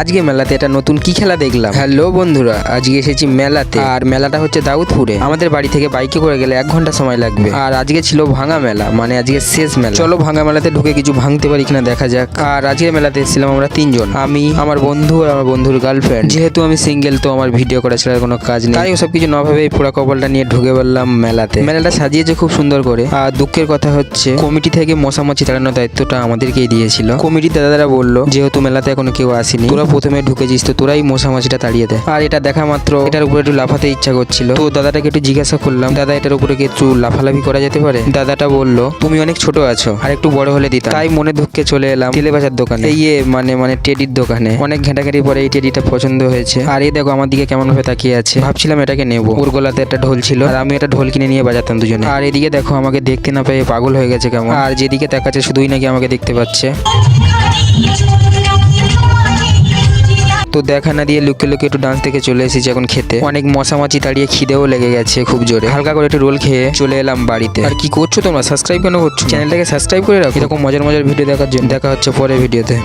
আজকে মেলাতে একটা নতুন কি খেলা দেখলাম। হ্যালো বন্ধুরা, আজকে এসেছি মেলাতে। আর মেলাটা হচ্ছে দাউদপুরে। আমাদের বাড়ি থেকে বাইকে করে গেলে 1 ঘন্টা সময় লাগবে। আর আজকে ছিল ভাঙা মেলা, মানে আজকে শেষ মেলা। চলো ভাঙা মেলাতে ঢুকে কিছু ভাঙতে পারি কিনা দেখা যাক। আর আজকে মেলাতে এসেছিলাম আমরা 3 জন, আমি, আমার বন্ধু আর আমার বন্ধুর গার্লফ্রেন্ড। যেহেতু আমি সিঙ্গেল, তো আমার ভিডিও করা ছাড়া কোনো কাজ নেই, তাই ওসব কিছু না ভেবে পোড়া কপালটা নিয়ে ঢুকে পড়লাম মেলাতে। মেলাটা সাজিয়েছে খুব সুন্দর করে। আর দুঃখের কথা হচ্ছে কমিটি থেকে মশামাছি তাড়ানোর দায়িত্বটা আমাদেরকেই দিয়েছিল। কমিটির দাদারা বললো, যেহেতু মেলাতে এখনো কেউ আসেনি, তোরা প্রথমে ঢুকেছিস, তো তোরাই মশামাছিটা তাড়িয়ে দে। আর এটা দেখা মাত্র এটার উপরে একটু লাফাতে ইচ্ছা করছিল, তো দাদাটাকে একটু জিজ্ঞাসা করলাম, দাদা এটার উপরে কি একটু লাফালাফি করা যেতে পারে? দাদাটা বললো, তুমি অনেক ছোট আছো, আর একটু বড় হলে দিতাম। তাই মনে দুঃখে চলে এলাম তেলেবাজার দোকানে, মানে টেডির দোকানে। অনেক ঘেঁটাঘেঁটির পরে এই টেডিটা পছন্দ হয়েছে। আর এই দেখো আমার দিকে কেমন ভাবে তাকিয়ে আছে। ভাবছিলাম এটাকে নেবো। ওর গলাতে একটা ঢোল ছিল, আর আমি একটা ঢোল কিনে নিয়ে বাজাতাম দুজনে। আর এদিকে দেখো আমাকে দেখতে না পেয়ে পাগল হয়ে গেছে কেমন। আর যেদিকে তাকাচ্ছে শুধুই নাকি আমাকে দেখতে পাচ্ছে। তো দেখা না দিয়ে লুকিয়ে লুকিয়ে একটু ডান্স থেকে চলে এসেছি এখন খেতে। অনেক মশামাছি তাড়িয়ে খিদেও লেগে গেছে খুব জোরে। হালকা করে একটু রোল খেয়ে চলে এলাম বাড়িতে। আর কি করছো তোমরা? সাবস্ক্রাইব কেন করছো? চ্যানেলটাকে সাবস্ক্রাইব করে রাখো এরকম মজার মজার ভিডিও দেখার জন্য। দেখা হচ্ছে পরের ভিডিওতে।